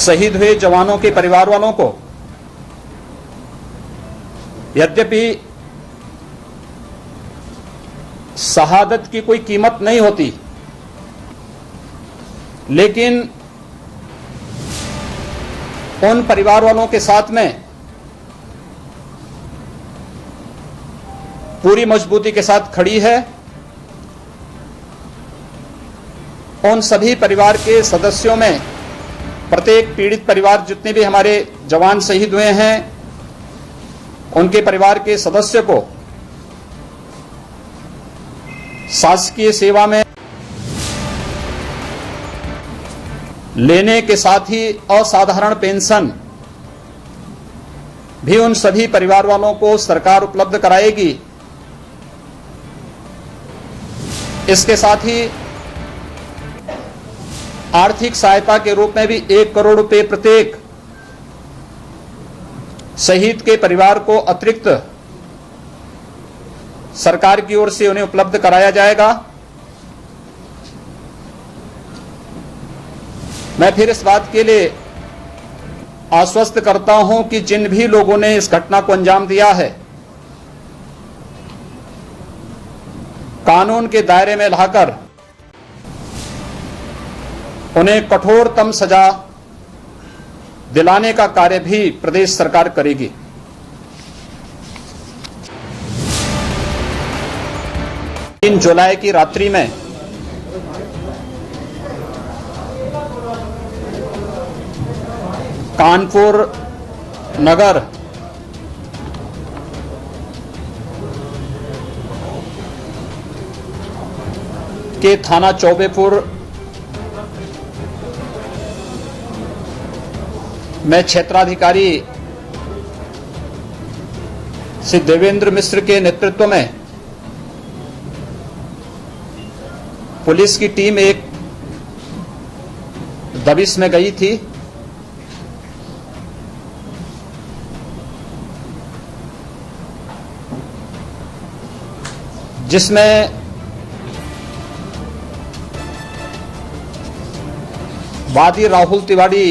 शहीद हुए जवानों के परिवार वालों को यद्यपि शहादत की कोई कीमत नहीं होती, लेकिन उन परिवार वालों के साथ में पूरी मजबूती के साथ खड़ी है। उन सभी परिवार के सदस्यों में प्रत्येक पीड़ित परिवार, जितने भी हमारे जवान शहीद हुए हैं, उनके परिवार के सदस्य को शासकीय सेवा में लेने के साथ ही असाधारण पेंशन भी उन सभी परिवार वालों को सरकार उपलब्ध कराएगी। इसके साथ ही आर्थिक सहायता के रूप में भी 1 करोड़ रुपए प्रत्येक शहीद के परिवार को अतिरिक्त सरकार की ओर से उन्हें उपलब्ध कराया जाएगा। मैं फिर इस बात के लिए आश्वस्त करता हूं कि जिन भी लोगों ने इस घटना को अंजाम दिया है, कानून के दायरे में लाकर उन्हें कठोरतम सजा दिलाने का कार्य भी प्रदेश सरकार करेगी। 3 जुलाई की रात्रि में कानपुर नगर के थाना चौबेपुर में क्षेत्राधिकारी श्री देवेंद्र मिश्र के नेतृत्व में पुलिस की टीम एक दबिश में गई थी, जिसमें वादी राहुल तिवारी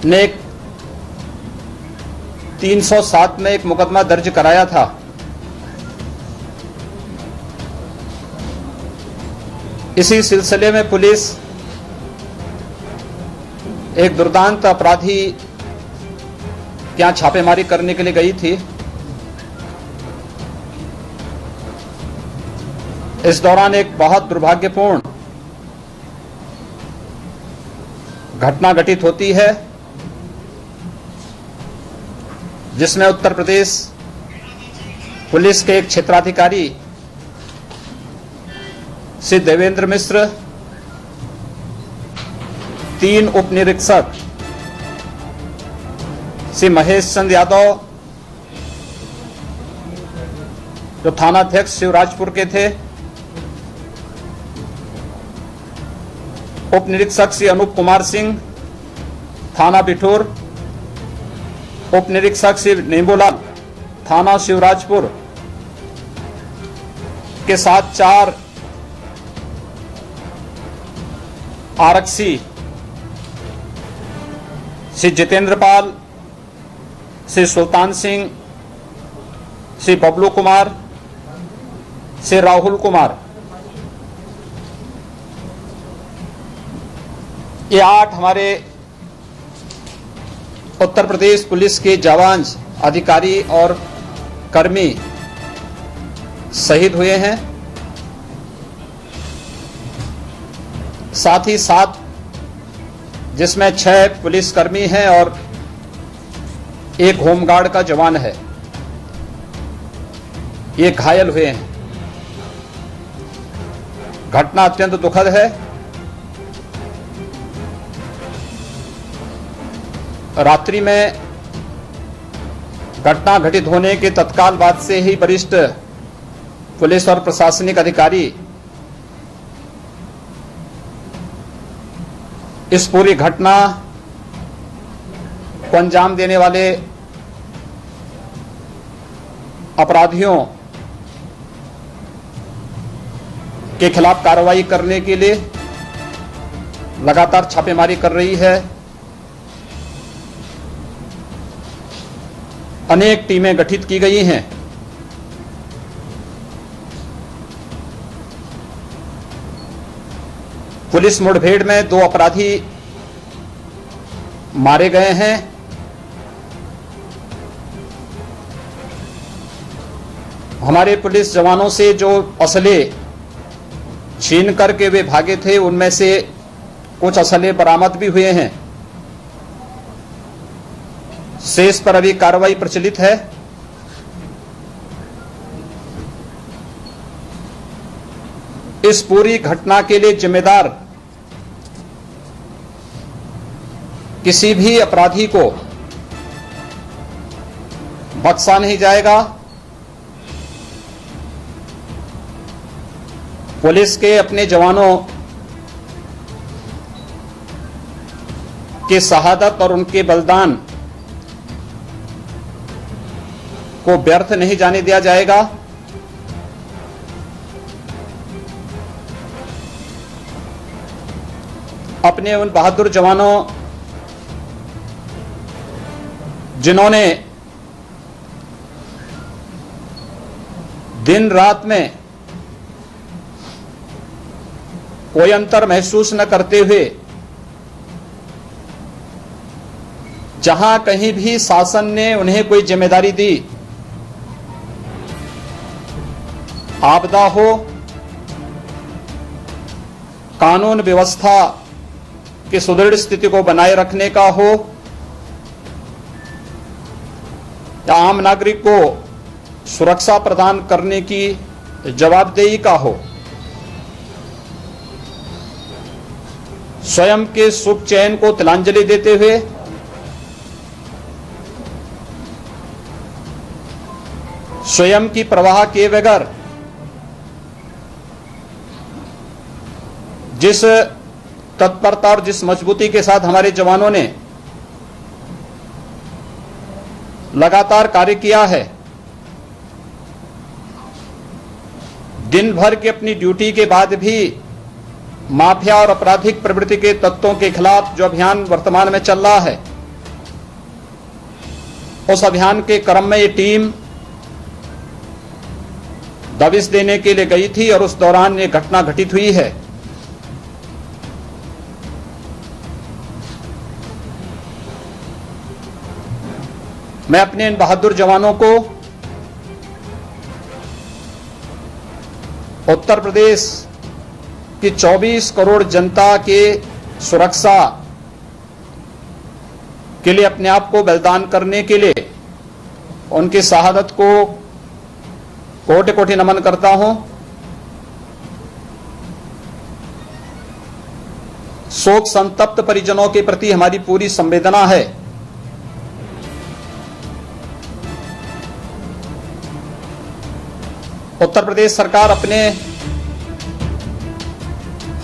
ने 307 में एक मुकदमा दर्ज कराया था। इसी सिलसिले में पुलिस एक दुर्दांत अपराधी के यहां छापेमारी करने के लिए गई थी। इस दौरान एक बहुत दुर्भाग्यपूर्ण घटना घटित होती है, जिसमें उत्तर प्रदेश पुलिस के एक क्षेत्राधिकारी श्री देवेंद्र मिश्र, 3 उप निरीक्षक श्री महेश चंद यादव जो थानाध्यक्ष शिवराजपुर के थे, उप निरीक्षक श्री अनूप कुमार सिंह थाना बिठूर, उप निरीक्षक श्री नेबूलाल थाना शिवराजपुर के साथ 4 आरक्षी श्री जितेंद्र पाल, श्री सुल्तान सिंह, श्री बबलू कुमार, श्री राहुल कुमार, ये 8 हमारे उत्तर प्रदेश पुलिस के जवान, अधिकारी और कर्मी शहीद हुए हैं। साथ ही 7 जिसमें 6 पुलिसकर्मी हैं और 1 होमगार्ड का जवान है, ये घायल हुए हैं। घटना अत्यंत दुखद है। रात्रि में घटना घटित होने के तत्काल बाद से ही वरिष्ठ पुलिस और प्रशासनिक अधिकारी इस पूरी घटना को अंजाम देने वाले अपराधियों के खिलाफ कार्रवाई करने के लिए लगातार छापेमारी कर रही है। अनेक टीमें गठित की गई हैं। पुलिस मुठभेड़ में 2 अपराधी मारे गए हैं। हमारे पुलिस जवानों से जो असले छीन करके वे भागे थे, उनमें से कुछ असले बरामद भी हुए हैं। शेष पर अभी कार्रवाई प्रचलित है। इस पूरी घटना के लिए जिम्मेदार किसी भी अपराधी को बख्शा नहीं जाएगा। पुलिस के अपने जवानों के शहादत और उनके बलिदान को व्यर्थ नहीं जाने दिया जाएगा। अपने उन बहादुर जवानों जिन्होंने दिन रात में कोई अंतर महसूस न करते हुए जहां कहीं भी शासन ने उन्हें कोई जिम्मेदारी दी, आपदा हो, कानून व्यवस्था की सुदृढ़ स्थिति को बनाए रखने का हो या आम नागरिक को सुरक्षा प्रदान करने की जवाबदेही का हो, स्वयं के सुख चैन को तिलांजलि देते हुए स्वयं की परवाह किए बगैर जिस तत्परता और जिस मजबूती के साथ हमारे जवानों ने लगातार कार्य किया है, दिन भर की अपनी ड्यूटी के बाद भी माफिया और आपराधिक प्रवृत्ति के तत्वों के खिलाफ जो अभियान वर्तमान में चल रहा है, उस अभियान के क्रम में ये टीम दबिश देने के लिए गई थी और उस दौरान ये घटना घटित हुई है। मैं अपने इन बहादुर जवानों को उत्तर प्रदेश की 24 करोड़ जनता के सुरक्षा के लिए अपने आप को बलिदान करने के लिए उनकी शहादत को कोटि कोटि नमन करता हूं। शोक संतप्त परिजनों के प्रति हमारी पूरी संवेदना है। उत्तर प्रदेश सरकार अपने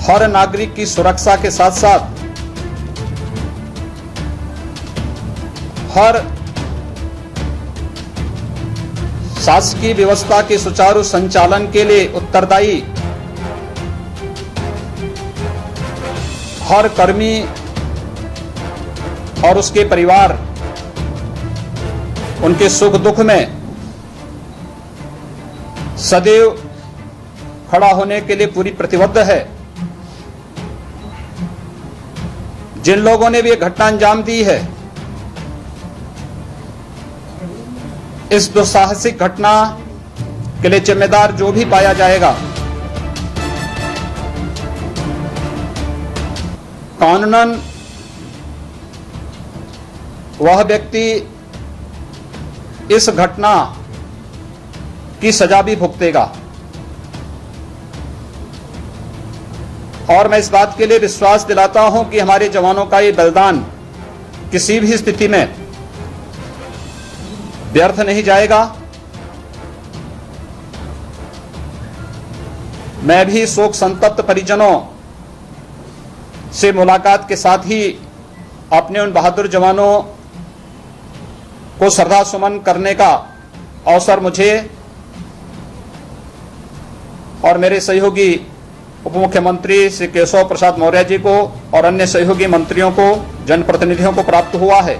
हर नागरिक की सुरक्षा के साथ साथ हर शासकीय व्यवस्था के सुचारू संचालन के लिए उत्तरदायी हर कर्मी और उसके परिवार उनके सुख दुख में सदैव खड़ा होने के लिए पूरी प्रतिबद्ध है। जिन लोगों ने भी यह घटना अंजाम दी है, इस दुस्साहसिक घटना के लिए जिम्मेदार जो भी पाया जाएगा, कानूनन वह व्यक्ति इस घटना की सजा भी भुगतेगा। और मैं इस बात के लिए विश्वास दिलाता हूं कि हमारे जवानों का ये बलिदान किसी भी स्थिति में व्यर्थ नहीं जाएगा। मैं भी शोक संतप्त परिजनों से मुलाकात के साथ ही अपने उन बहादुर जवानों को श्रद्धा सुमन करने का अवसर मुझे और मेरे सहयोगी उप मुख्यमंत्री श्री केशव प्रसाद मौर्य जी को और अन्य सहयोगी मंत्रियों को, जनप्रतिनिधियों को प्राप्त हुआ है।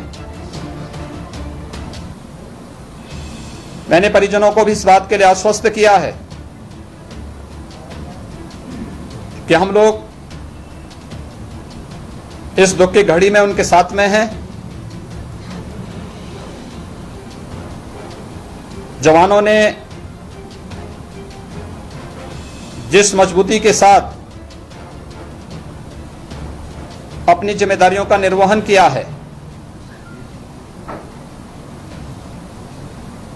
मैंने परिजनों को भी इस बात के लिए आश्वस्त किया है कि हम लोग इस दुख की घड़ी में उनके साथ में हैं। जवानों ने जिस मजबूती के साथ अपनी जिम्मेदारियों का निर्वहन किया है,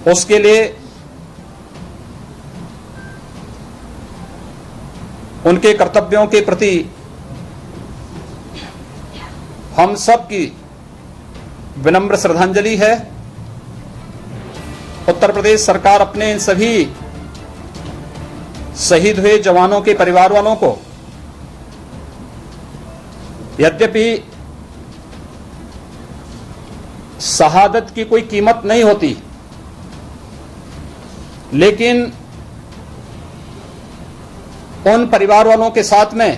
उसके लिए उनके कर्तव्यों के प्रति हम सब की विनम्र श्रद्धांजलि है। उत्तर प्रदेश सरकार अपने इन सभी शहीद हुए जवानों के परिवार वालों को, यद्यपि शहादत की कोई कीमत नहीं होती, लेकिन उन परिवार वालों के साथ में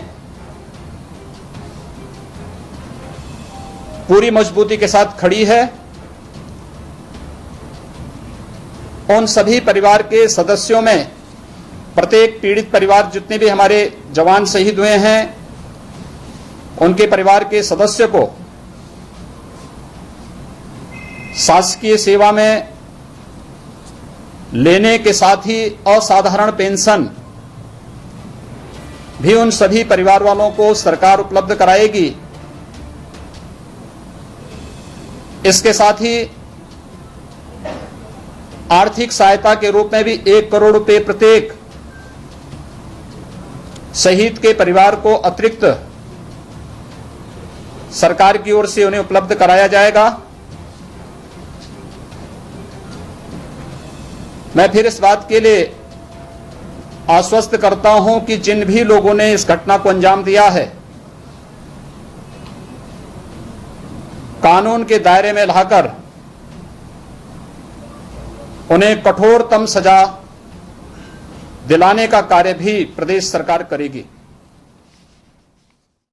पूरी मजबूती के साथ खड़ी है। उन सभी परिवार के सदस्यों में प्रत्येक पीड़ित परिवार, जितने भी हमारे जवान शहीद हुए हैं, उनके परिवार के सदस्य को शासकीय सेवा में लेने के साथ ही असाधारण पेंशन भी उन सभी परिवार वालों को सरकार उपलब्ध कराएगी। इसके साथ ही आर्थिक सहायता के रूप में भी 1 करोड़ रुपए प्रत्येक शहीद के परिवार को अतिरिक्त सरकार की ओर से उन्हें उपलब्ध कराया जाएगा। मैं फिर इस बात के लिए आश्वस्त करता हूं कि जिन भी लोगों ने इस घटना को अंजाम दिया है, कानून के दायरे में लाकर उन्हें कठोरतम सजा दिलाने का कार्य भी प्रदेश सरकार करेगी।